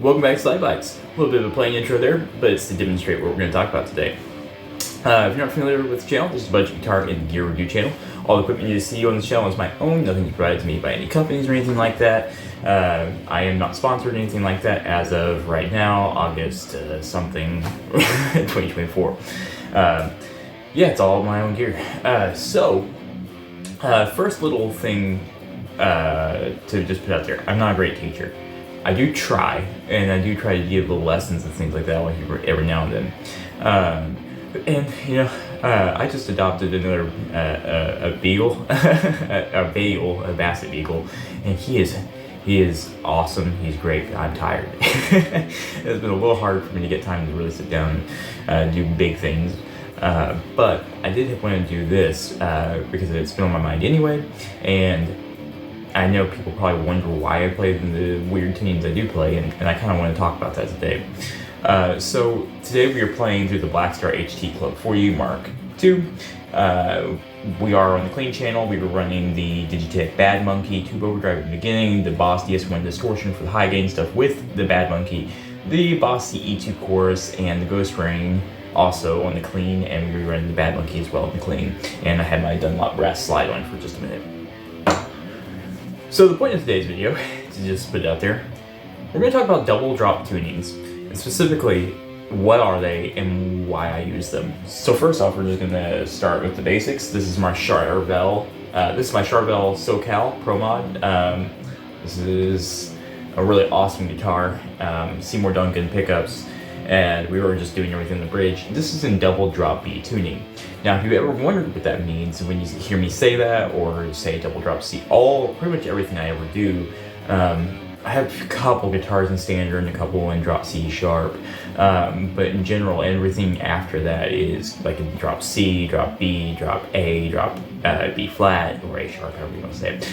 Welcome back to SlydeBytes. A little bit of a plain intro there, but it's to demonstrate what we're going to talk about today. If you're not familiar with the channel, this is a budget guitar and gear review channel. All the equipment you see on this channel is my own, nothing provided to me by any companies or anything like that. I am not sponsored or anything like that as of right now, August something 2024. Yeah, it's all my own gear. First little thing to just put out there, I'm not a great teacher. I do try, and I do try to give little lessons and things like that every now and then. I just adopted another a beagle, a basset beagle, and he is awesome. He's great. I'm tired. It's been a little hard for me to get time to really sit down and do big things. But I did want to do this because it's been on my mind anyway, and I know people probably wonder why I play the weird tunings I do play, and I kind of want to talk about that today. So today we are playing through the Blackstar HT Club 4U Mark II. We are on the Caline channel. We were running the DigiTech Bad Monkey Tube Overdrive at the beginning, the Boss DS1 Distortion for the high gain stuff with the Bad Monkey, the Boss CE2 Chorus, and the Ghost Ring also on the Caline, and we were running the Bad Monkey as well on the Caline. And I had my Dunlop brass slide on for just a minute. So the point of today's video, to just put it out there, we're going to talk about double drop tunings, and specifically what are they and why I use them. So first off, we're just going to start with the basics. This is my Charvel. This is my Charvel SoCal Pro Mod. This is a really awesome guitar. Seymour Duncan pickups, and we were just doing everything in the bridge. This is in double drop B tuning. Now, if you ever wondered what that means, when you hear me say that, or say double drop C, pretty much everything I ever do, I have a couple guitars in standard and a couple in drop C sharp, but in general, everything after that is like a drop C, drop B, drop A, drop B flat, or A sharp, however you want to say it.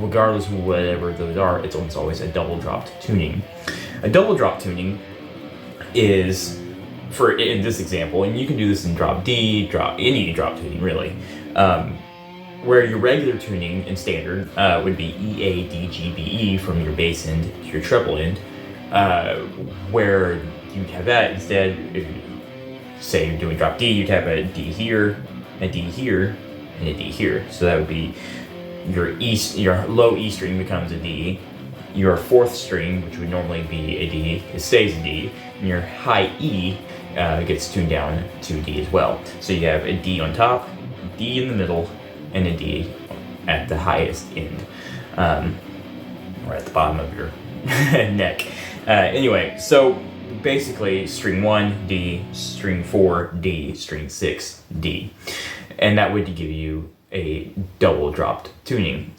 Regardless of whatever those are, it's always a double dropped tuning. A double drop tuning is, in this example, and you can do this in drop D, any drop tuning really, where your regular tuning in standard would be E, A, D, G, B, E from your bass end to your treble end, where you'd have that instead. If you say you're doing drop D, you'd have a D here, a D here, and a D here. So that would be your low E string becomes a D. Your fourth string, which would normally be a D, it stays a D, and your high E gets tuned down to D as well. So you have a D on top, D in the middle, and a D at the highest end, or at the bottom of your neck. Anyway, so basically string 1, D, string 4, D, string 6, D. And that would give you a double dropped tuning.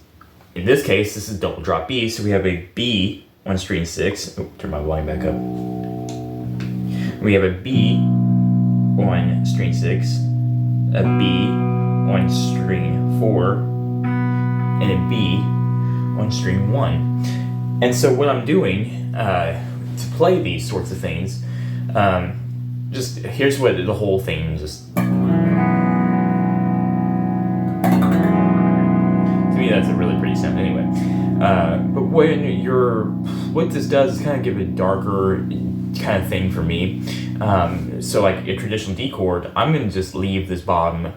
In this case, this is double drop B, so we have a B on string 6. Oh, turn my volume back up. We have a B on string 6, a B on string 4, and a B on string 1. And so what I'm doing to play these sorts of things, just here's what the whole thing just. To me, that's a really pretty sound anyway. But what this does is kind of give a darker kind of thing for me. So like a traditional D chord, I'm going to just leave this bottom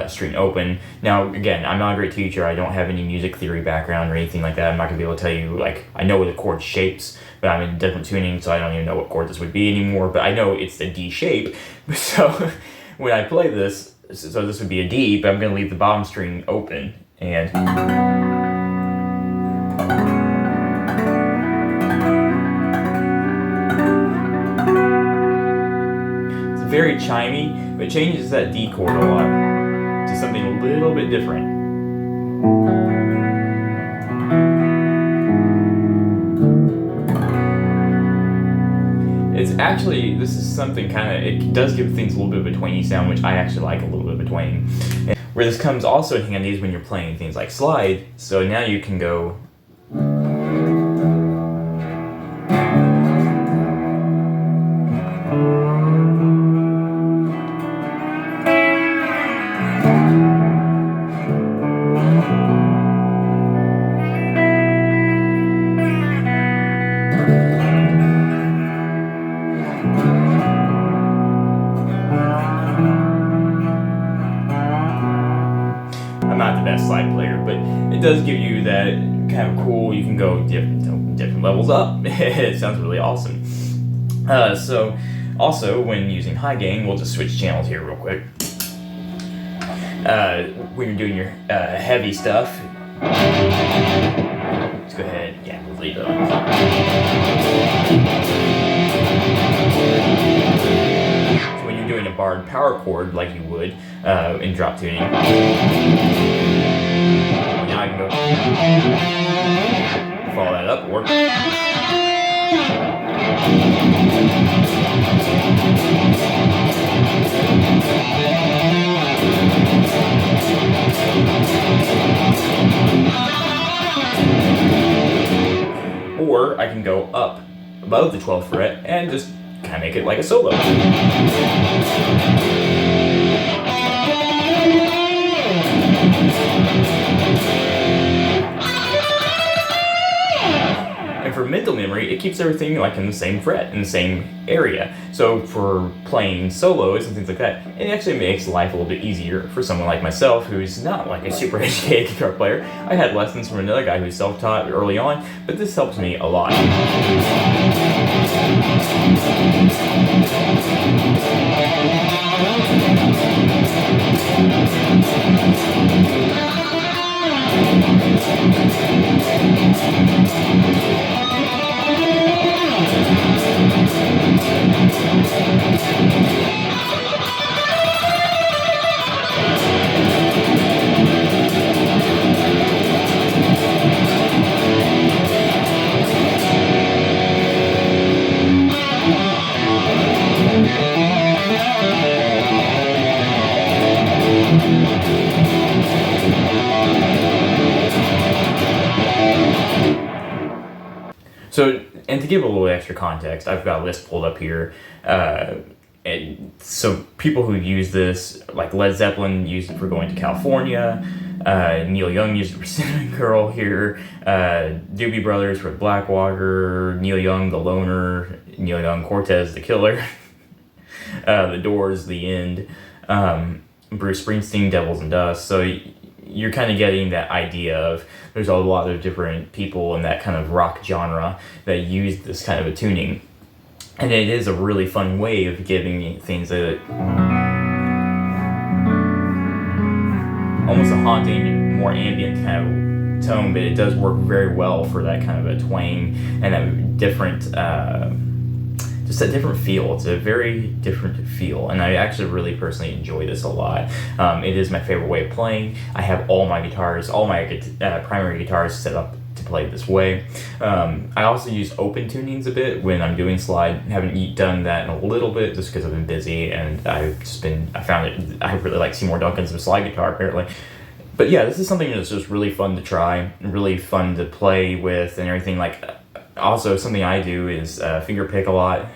string open. Now, again, I'm not a great teacher. I don't have any music theory background or anything like that. I'm not going to be able to tell you, like, I know the chord shapes, but I'm in different tuning, so I don't even know what chord this would be anymore. But I know it's the D shape. So when I play this, so this would be a D, but I'm going to leave the bottom string open. And it's very chimey, but it changes that D chord a lot to something a little bit different. It's actually, this is something it does give things a little bit of a twangy sound, which I actually like a little bit of a twang. And where this comes also in handy is when you're playing things like slide, so now you can go. best slide player, but it does give you that kind of cool, you can go different levels up. It sounds really awesome. So also when using high gain, we'll just switch channels here real quick. When you're doing your heavy stuff, let's go ahead, yeah, we'll leave it on. So when you're doing a barred power chord like you would in drop tuning, now I can go follow that up, or I can go up above the 12th fret and just kind of make it like a solo. And for mental memory, it keeps everything like in the same fret, in the same area. So for playing solos and things like that, it actually makes life a little bit easier for someone like myself who's not like a super educated guitar player. I had lessons from another guy who's self-taught early on, but this helps me a lot. So, and to give a little extra context, I've got a list pulled up here. And so people who use this, like Led Zeppelin used it for Going to California, Neil Young used it for Cinnamon Girl here, Doobie Brothers for Blackwater, Neil Young, The Loner, Neil Young, Cortez, The Killer, The Doors, The End, Bruce Springsteen, Devils and Dust. So you're kind of getting that idea of there's a lot of different people in that kind of rock genre that use this kind of a tuning. And it is a really fun way of giving things almost a haunting, more ambient kind of tone, but it does work very well for that kind of a twang and that different, just a different feel. It's a very different feel, and I actually really personally enjoy this a lot. It is my favorite way of playing. I have all my guitars, all my primary guitars set up to play this way. I also use open tunings a bit when I'm doing slide. Haven't done that in a little bit just because I've been busy, and I found it, I really like Seymour Duncan's slide guitar apparently. But yeah, this is something that's just really fun to try, really fun to play with and everything. Like, also something I do is finger pick a lot.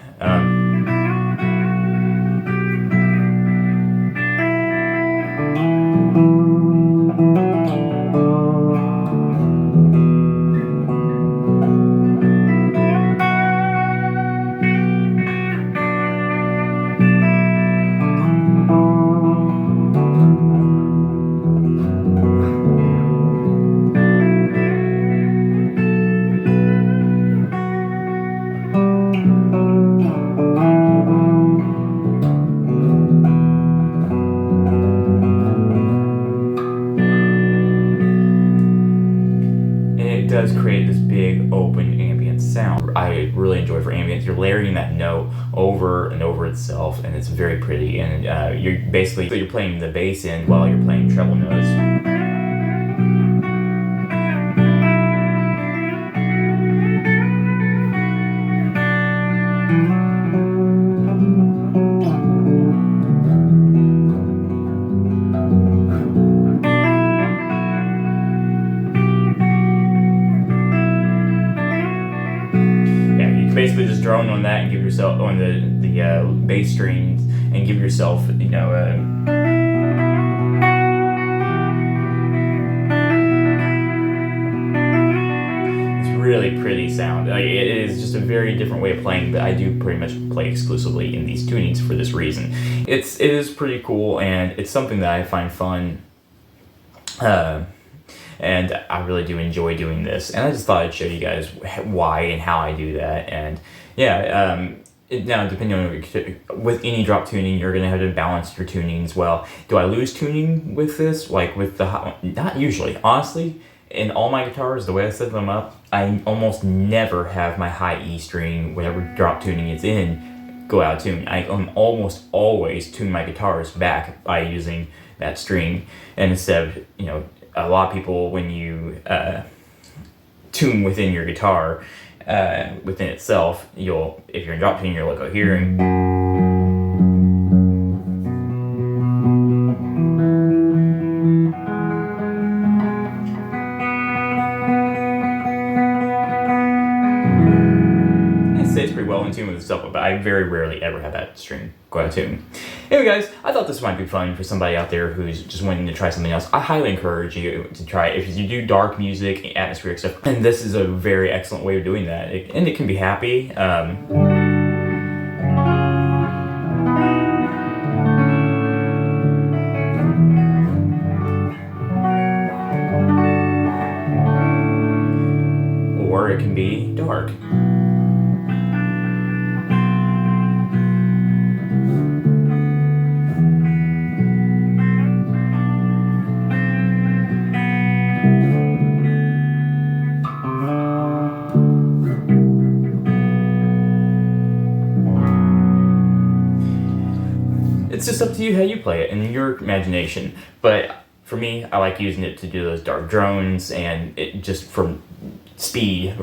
Does create this big open ambient sound. I really enjoy for ambient. You're layering that note over and over itself, and it's very pretty. And you're playing the bass end while you're playing treble notes. Basically just drone on that and give yourself on the bass strings and give yourself, you know, it's really pretty sound. Like, it is just a very different way of playing, but I do pretty much play exclusively in these tunings for this reason. It is pretty cool, and it's something that I find fun And I really do enjoy doing this, and I just thought I'd show you guys why and how I do that. And yeah, now depending on, with any drop tuning, you're gonna have to balance your tuning as well. Do I lose tuning with this? Like with the not usually, honestly. In all my guitars, the way I set them up, I almost never have my high E string, whatever drop tuning it's in, go out of tune. I almost always tune my guitars back by using that string, and instead of, you know, a lot of people, when you tune within your guitar, within itself, if you're in drop tuning, you'll go here and stays pretty well in tune with itself, but I very rarely ever have that string go out of tune. Anyway guys, I thought this might be fun for somebody out there who's just wanting to try something else. I highly encourage you to try it. If you do dark music, atmospheric stuff, and this is a very excellent way of doing that. And it can be happy. Or it can be dark. It's just up to you how you play it and your imagination. But for me, I like using it to do those dark drones and it just for speed,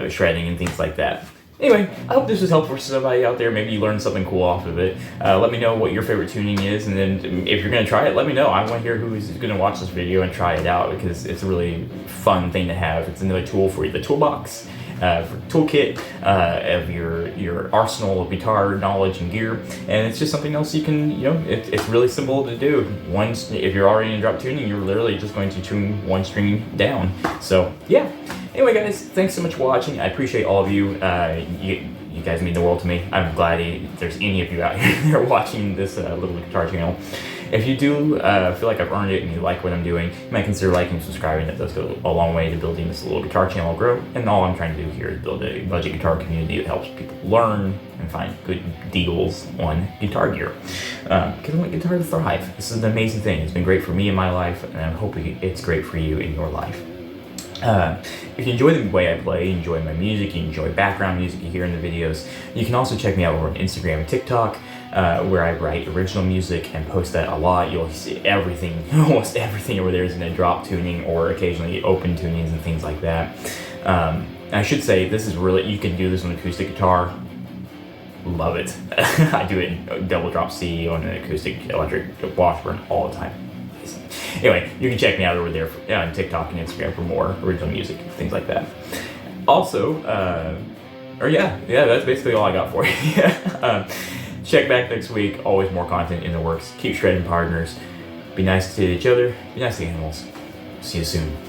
shredding and things like that. Anyway, I hope this was helpful for somebody out there. Maybe you learned something cool off of it. Let me know what your favorite tuning is, and then if you're going to try it, let me know. I want to hear who's going to watch this video and try it out, because it's a really fun thing to have. It's another tool for the toolbox, for toolkit of your arsenal of guitar knowledge and gear, and it's just something else you can, it's really simple to do. If you're already in drop tuning, you're literally just going to tune one string down. So yeah. Anyway guys, thanks so much for watching. I appreciate all of you. You guys mean the world to me. I'm glad there's any of you out here that are watching this little guitar channel. If you do feel like I've earned it and you like what I'm doing, you might consider liking and subscribing. That does go a long way to building this little guitar channel grow. And all I'm trying to do here is build a budget guitar community that helps people learn and find good deals on guitar gear. Because I want guitar to thrive. This is an amazing thing. It's been great for me in my life, and I'm hoping it's great for you in your life. If you enjoy the way I play, you enjoy my music, you enjoy background music you hear in the videos, you can also check me out over on Instagram and TikTok, where I write original music and post that a lot. You'll see everything, almost everything over there is in a drop tuning or occasionally open tunings and things like that. I should say, this is really, you can do this on an acoustic guitar. Love it. I do it in double drop C on an acoustic electric Washburn all the time. Anyway, you can check me out over there on TikTok and Instagram for more original music, things like that. Also, that's basically all I got for you. Check back next week. Always more content in the works. Keep shredding, partners. Be nice to each other. Be nice to animals. See you soon.